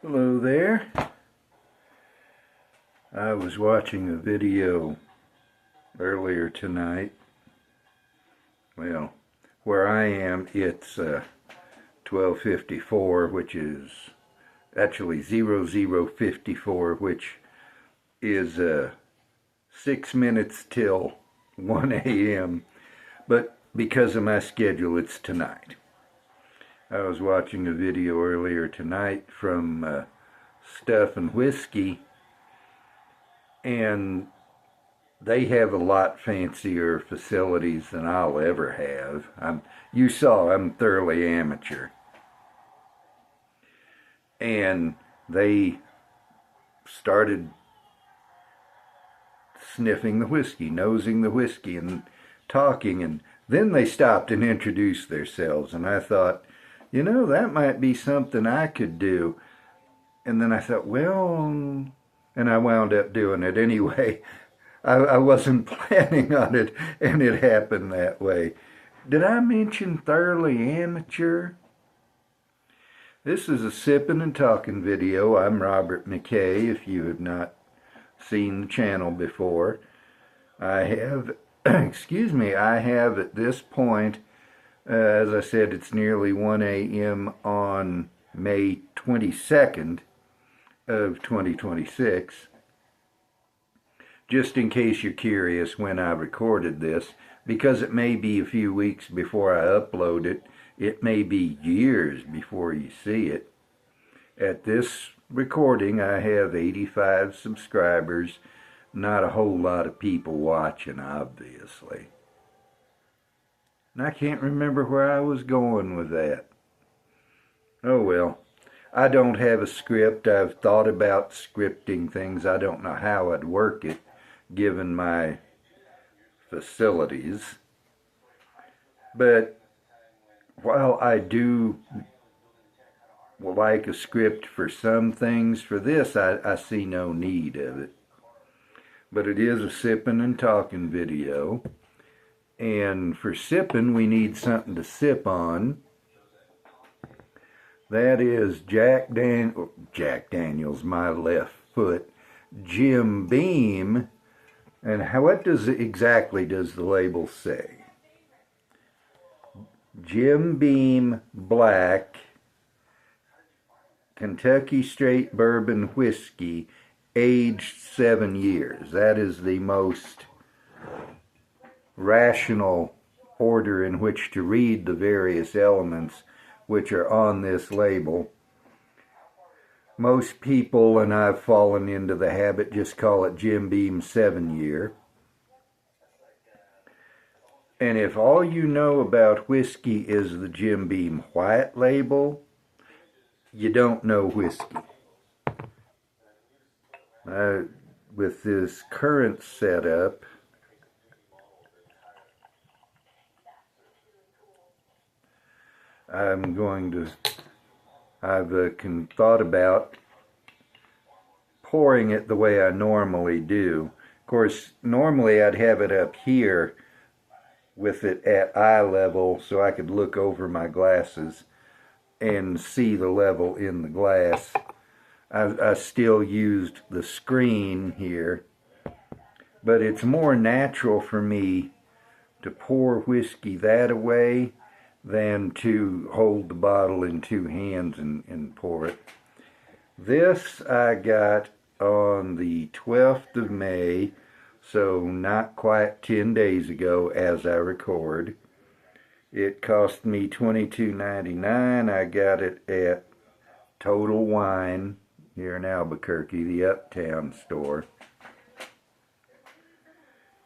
Hello there. I was watching a video earlier tonight. Well, where I am, it's 12:54, which is actually 00:54, which is 6 minutes till 1 a.m. But because of my schedule, it's tonight. I was watching a video earlier tonight from Stuff and Whiskey, and they have a lot fancier facilities than I'll ever have. You saw I'm thoroughly amateur. And they started sniffing the whiskey, nosing the whiskey, and talking, and then they stopped and introduced themselves, and I thought, you know, that might be something I could do. And then I thought, well, and I wound up doing it anyway. I wasn't planning on it, and it happened that way. Did I mention thoroughly amateur? This is a Sippin' and Talkin' video. I'm Robert McKay, if you have not seen the channel before. I have, I have at this point, as I said, it's nearly 1 a.m. on May 22nd of 2026. Just in case you're curious when I recorded this, because it may be a few weeks before I upload it, it may be years before you see it. At this recording, I have 85 subscribers, not a whole lot of people watching, obviously. And I can't remember where I was going with that. Oh well, I don't have a script. I've thought about scripting things. I don't know how I'd work it, given my facilities. But while I do like a script for some things, for this I see no need of it. But it is a sipping and talking video. And for sipping, we need something to sip on. That is Jack Daniels, my left foot, Jim Beam. And what exactly does the label say? Jim Beam Black, Kentucky Straight Bourbon Whiskey, aged 7 years. That is the most rational order in which to read the various elements which are on this label. Most people, and I've fallen into the habit, just call it Jim Beam 7 year. And if all you know about whiskey is the Jim Beam white label, you don't know whiskey. With this current setup, I've thought about pouring it the way I normally do. Of course, normally I'd have it up here with it at eye level so I could look over my glasses and see the level in the glass. I still used the screen here, but it's more natural for me to pour whiskey that way than to hold the bottle in two hands and pour it. This I got on the 12th of May, so not quite 10 days ago as I record. It cost me $22.99. I got it at Total Wine here in Albuquerque, the Uptown store.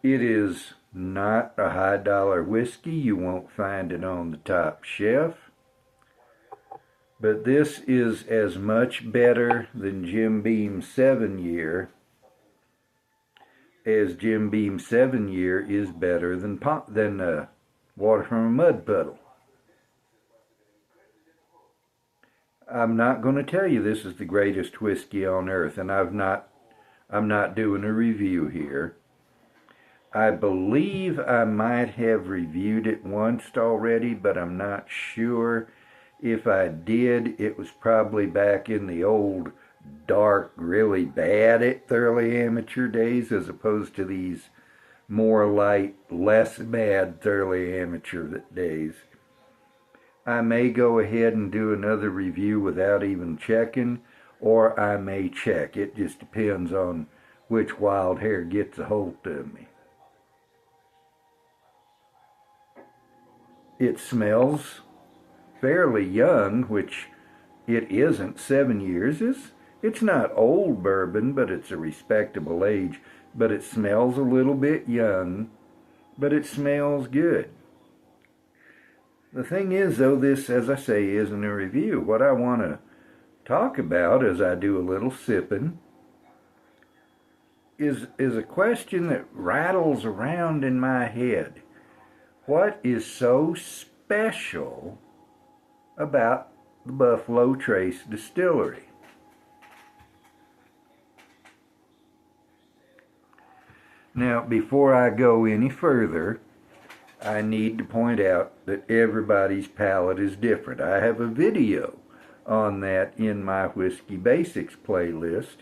It is not a high dollar whiskey. You won't find it on the top shelf. But this is as much better than Jim Beam 7 year as Jim Beam 7 year is better than water from a mud puddle. I'm not going to tell you this is the greatest whiskey on earth, and I'm not doing a review here. I believe I might have reviewed it once already, but I'm not sure. If I did, it was probably back in the old dark, really bad at thoroughly amateur days, as opposed to these more light, less bad thoroughly amateur days. I may go ahead and do another review without even checking, or I may check. It just depends on which wild hair gets a hold of me. It smells fairly young, which it isn't. 7 years it's not old bourbon, but it's a respectable age. But it smells a little bit young, but it smells good. The thing is, though, this, as I say, isn't a review. What I want to talk about as I do a little sipping is a question that rattles around in my head. What is so special about the Buffalo Trace Distillery? Now, before I go any further, I need to point out that everybody's palate is different. I have a video on that in my Whiskey Basics playlist.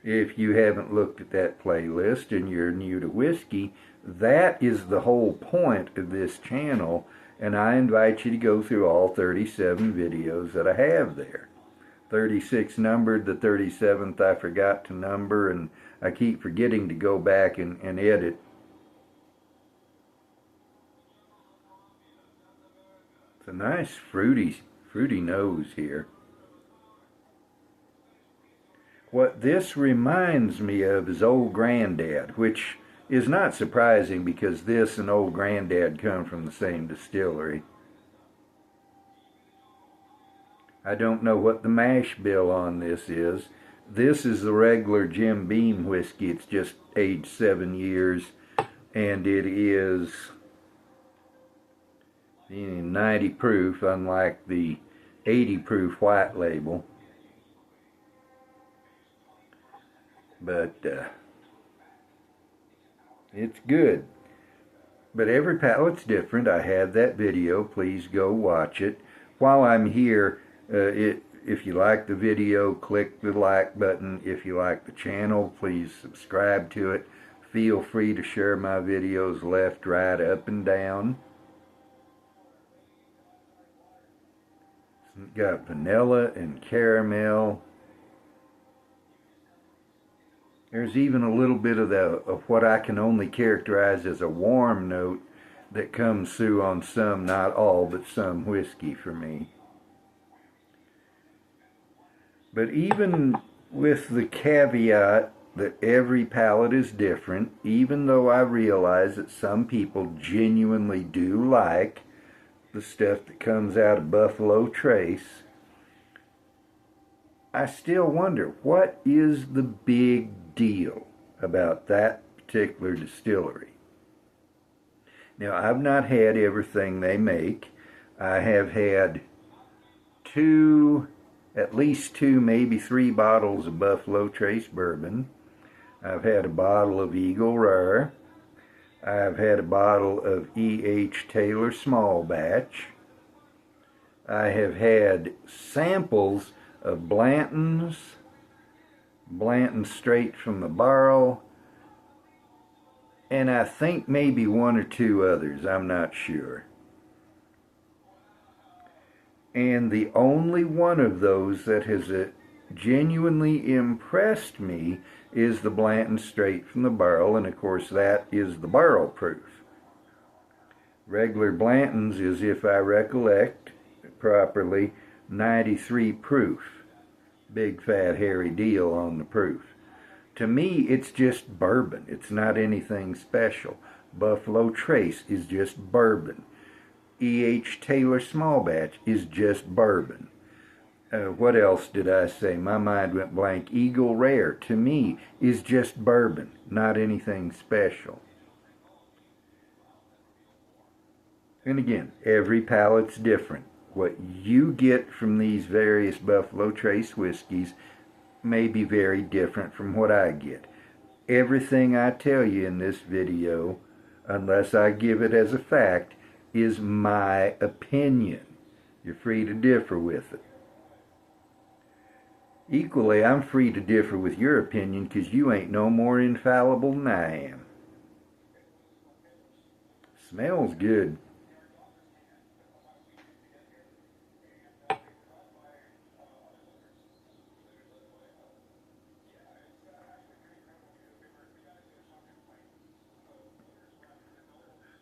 If you haven't looked at that playlist and you're new to whiskey, that is the whole point of this channel, and I invite you to go through all 37 videos that I have there. 36 numbered, the 37th I forgot to number, and I keep forgetting to go back and edit. It's a nice fruity nose here. What this reminds me of is Old Granddad, which is not surprising because this and Old Granddad come from the same distillery. I don't know what the mash bill on this is. This is the regular Jim Beam whiskey. It's just aged 7 years, and it is 90 proof, unlike the 80 proof white label. But it's good. But every palate's different. I have that video. Please go watch it. While I'm here, if you like the video, click the like button. If you like the channel, please subscribe to it. Feel free to share my videos left, right, up, and down. It's got vanilla and caramel. There's even a little bit of what I can only characterize as a warm note that comes through on some, not all, but some whiskey for me. But even with the caveat that every palate is different, even though I realize that some people genuinely do like the stuff that comes out of Buffalo Trace, I still wonder, what is the big deal about that particular distillery? Now, I've not had everything they make. I have had at least two, maybe 3 bottles of Buffalo Trace bourbon. I've had a bottle of Eagle Rare. I've had a bottle of E.H. Taylor Small Batch. I have had samples of Blanton's straight from the barrel, and I think maybe 1 or 2 others, I'm not sure. And the only one of those that has genuinely impressed me is the Blanton straight from the barrel, and of course that is the barrel proof. Regular Blanton's is, if I recollect properly, 93 proof. Big fat hairy deal on the proof. To me, it's just bourbon. It's not anything special. Buffalo Trace is just bourbon. E.H. Taylor Small Batch is just bourbon. What else did I say? My mind went blank. Eagle Rare, to me, is just bourbon, not anything special. And again, every palate's different. What you get from these various Buffalo Trace whiskeys may be very different from what I get. Everything I tell you in this video, unless I give it as a fact, is my opinion. You're free to differ with it. Equally, I'm free to differ with your opinion because you ain't no more infallible than I am. Smells good.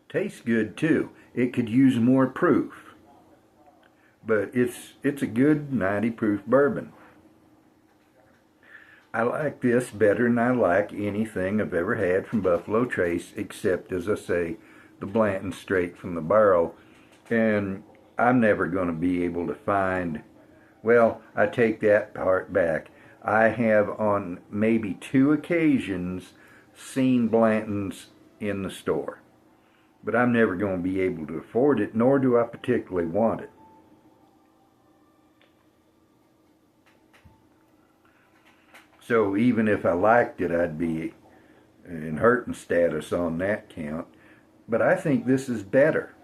Tastes good too. It could use more proof, but it's a good 90 proof bourbon. I like this better than I like anything I've ever had from Buffalo Trace, except, as I say, the Blanton straight from the barrel. And I'm never going to be able to find, well, I take that part back. I have on maybe 2 occasions seen Blantons in the store, but I'm never going to be able to afford it, nor do I particularly want it. So even if I liked it, I'd be in hurting status on that count. But I think this is better.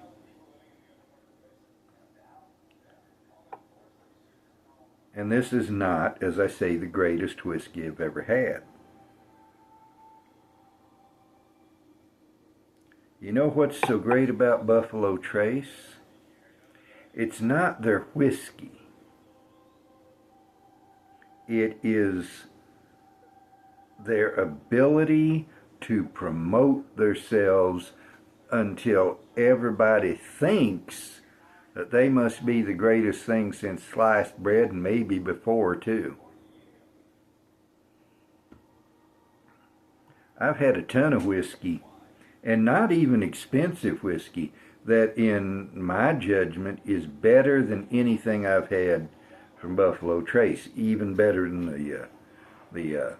And this is not, as I say, the greatest whiskey I've ever had. You know what's so great about Buffalo Trace? It's not their whiskey. It is their ability to promote themselves until everybody thinks that they must be the greatest thing since sliced bread, and maybe before too. I've had a ton of whiskey, and not even expensive whiskey, that in my judgment is better than anything I've had from Buffalo Trace, even better than the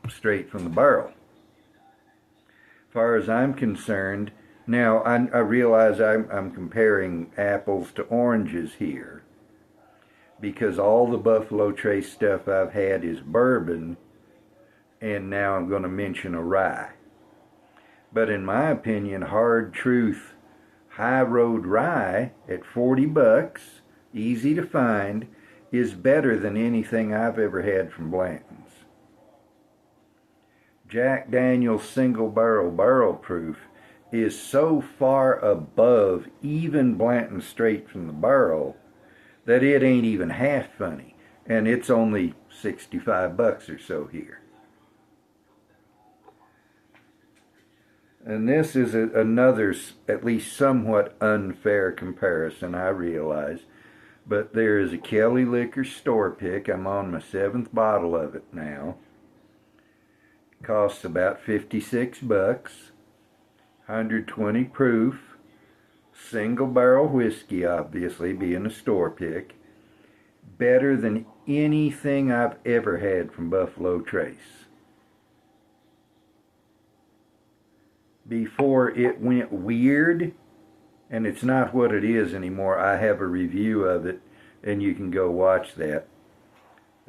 straight from the barrel. As far as I'm concerned, now I realize I'm comparing apples to oranges here, because all the Buffalo Trace stuff I've had is bourbon, and now I'm going to mention a rye. But in my opinion, Hard Truth High Road Rye at $40, easy to find, is better than anything I've ever had from Blanton's. Jack Daniel's Single Barrel Proof is so far above even Blanton straight from the barrel that it ain't even half funny, and it's only $65 or so here. And this is another, at least somewhat unfair comparison, I realize, but there is a Kelly Liquor store pick. I'm on my 7th bottle of it now. Costs about $56, 120 proof, single barrel whiskey, obviously being a store pick. Better than anything I've ever had from Buffalo Trace. Before it went weird, and it's not what it is anymore. I have a review of it, and you can go watch that.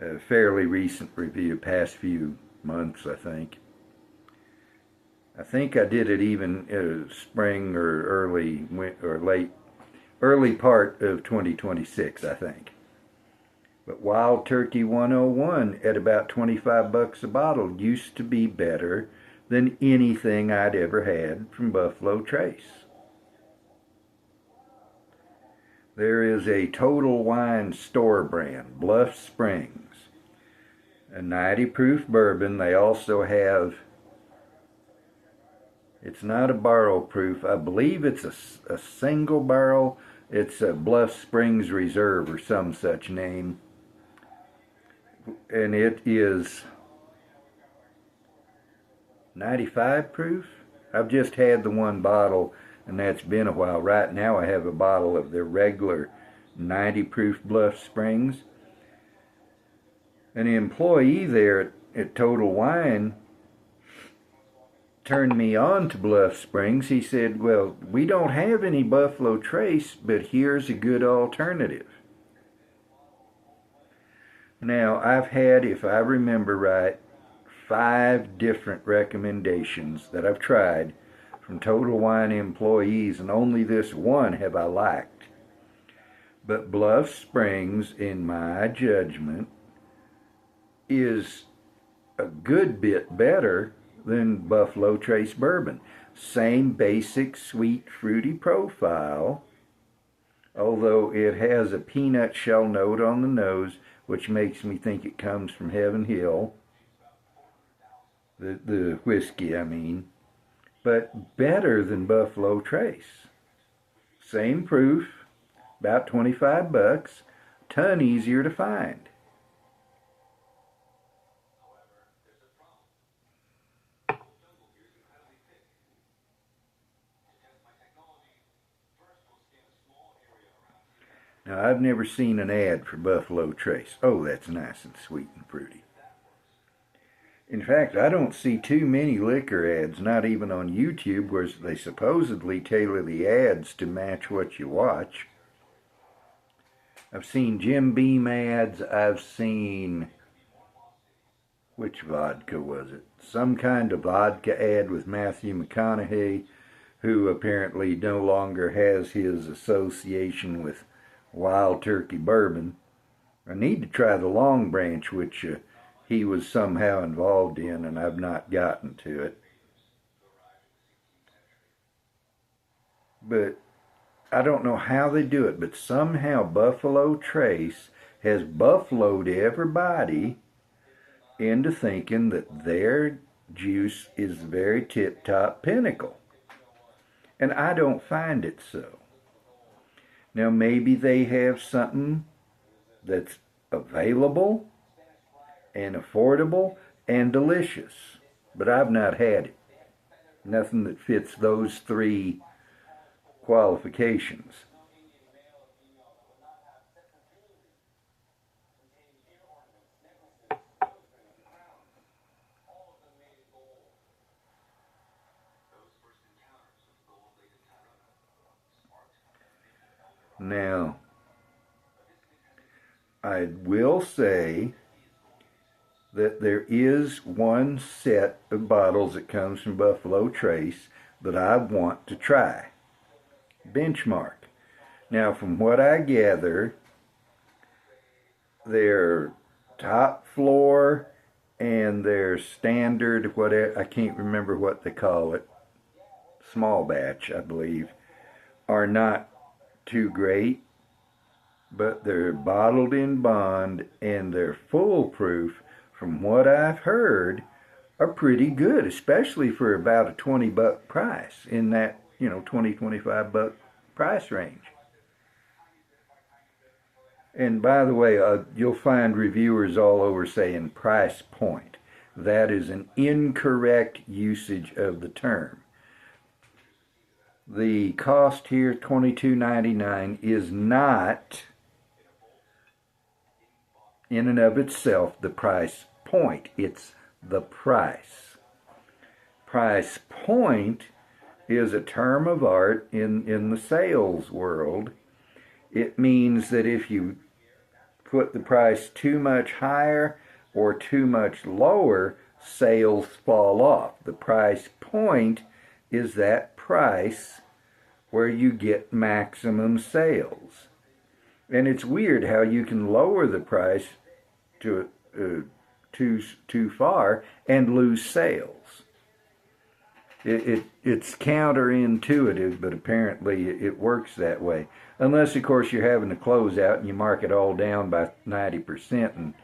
A fairly recent review, past few months, I think. I think I did it even spring or early part of 2026, I think. But Wild Turkey 101 at about $25 a bottle used to be better than anything I'd ever had from Buffalo Trace. There is a Total Wine store brand, Bluff Springs, a 90 proof bourbon. They also have, it's not a barrel proof, I believe it's a single barrel. It's a Bluff Springs Reserve or some such name, and it is 95 proof. I've just had the one bottle, and that's been a while. Right now I have a bottle of their regular 90 proof Bluff Springs. An employee there at Total Wine turned me on to Bluff Springs. He said, well, we don't have any Buffalo Trace, but here's a good alternative. Now, I've had, if I remember right, 5 different recommendations that I've tried from Total Wine employees, and only this one have I liked. But Bluff Springs, in my judgment, is a good bit better than Buffalo Trace Bourbon. Same basic sweet fruity profile, although it has a peanut shell note on the nose, which makes me think it comes from Heaven Hill, the whiskey I mean, but better than Buffalo Trace. Same proof, about 25 bucks, ton easier to find. Now, I've never seen an ad for Buffalo Trace. Oh, that's nice and sweet and fruity. In fact, I don't see too many liquor ads, not even on YouTube, where they supposedly tailor the ads to match what you watch. I've seen Jim Beam ads. I've seen, which vodka was it? Some kind of vodka ad with Matthew McConaughey, who apparently no longer has his association with Wild Turkey Bourbon. I need to try the Long Branch, which he was somehow involved in, and I've not gotten to it. But I don't know how they do it, but somehow Buffalo Trace has buffaloed everybody into thinking that their juice is the very tip-top pinnacle. And I don't find it so. Now maybe they have something that's available and affordable and delicious, but I've not had it. Nothing that fits those three qualifications. Now, I will say that there is one set of bottles that comes from Buffalo Trace that I want to try. Benchmark. Now, from what I gather, their top floor and their standard, whatever, I can't remember what they call it, small batch, I believe, are not too great, but they're bottled in bond and they're foolproof, from what I've heard, are pretty good, especially for about a 20-buck price, in that, 20-25 buck price range. And by the way, you'll find reviewers all over saying price point. That is an incorrect usage of the term. The cost here, $22.99, is not in and of itself the price point. It's the price. Price point is a term of art in the sales world. It means that if you put the price too much higher or too much lower, sales fall off. The price point is that price where you get maximum sales. And it's weird how you can lower the price to too far and lose sales. It's counterintuitive, but apparently it works that way. Unless, of course, you're having a closeout and you mark it all down by 90%. And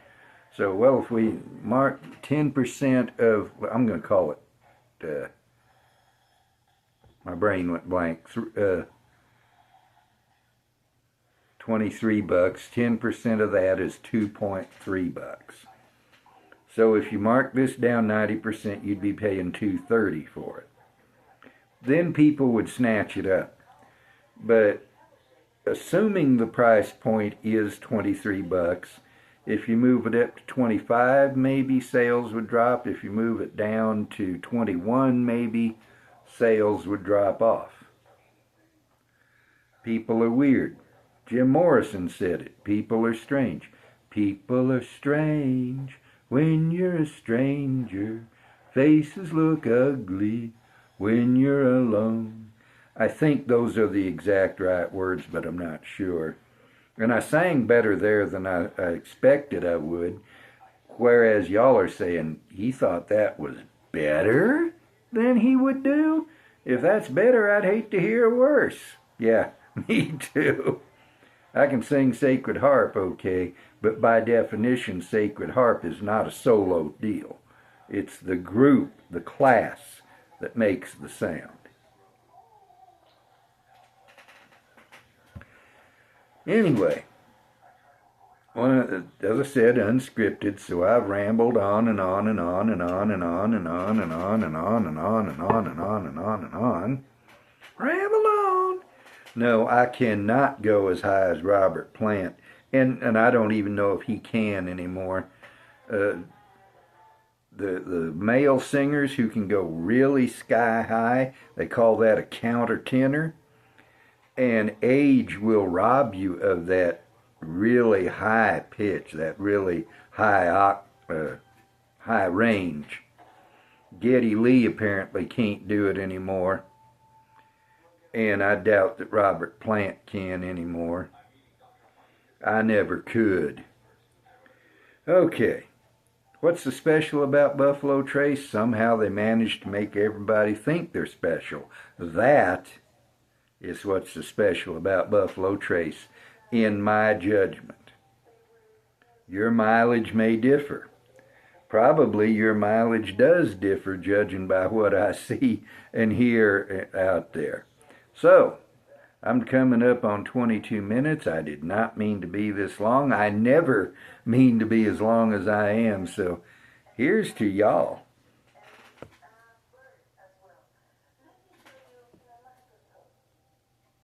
so, well, if we mark 10% of, I'm going to call it, my brain went blank, 23 bucks, 10% of that is 2.3 bucks. So if you mark this down 90%, you'd be paying $2.30 for it. Then people would snatch it up. But assuming the price point is 23 bucks, if you move it up to 25, maybe sales would drop. If you move it down to 21, maybe sales would drop off. People are weird. Jim Morrison said it. People are strange. People are strange when you're a stranger. Faces look ugly when you're alone. I think those are the exact right words, but I'm not sure. And I sang better there than I expected I would. Whereas y'all are saying he thought that was better than he would do. If that's better, I'd hate to hear worse. Yeah, me too. I can sing Sacred Harp okay, but by definition, Sacred Harp is not a solo deal. It's the group, the class, that makes the sound. Anyway, as I said, unscripted, so I've rambled on and on and on and on and on and on and on and on and on and on and on and on and on. Ramble on. No, I cannot go as high as Robert Plant, and I don't even know if he can anymore. The male singers who can go really sky high, they call that a countertenor, and age will rob you of that really high pitch, that really high range. Geddy Lee apparently can't do it anymore, and I doubt that Robert Plant can anymore. I never could. Okay, what's the special about Buffalo Trace? Somehow they managed to make everybody think they're special. That is what's so special about Buffalo Trace, in my judgment. Your mileage may differ. Probably your mileage does differ, judging by what I see and hear out there. So, I'm coming up on 22 minutes. I did not mean to be this long. I never mean to be as long as I am. So, here's to y'all.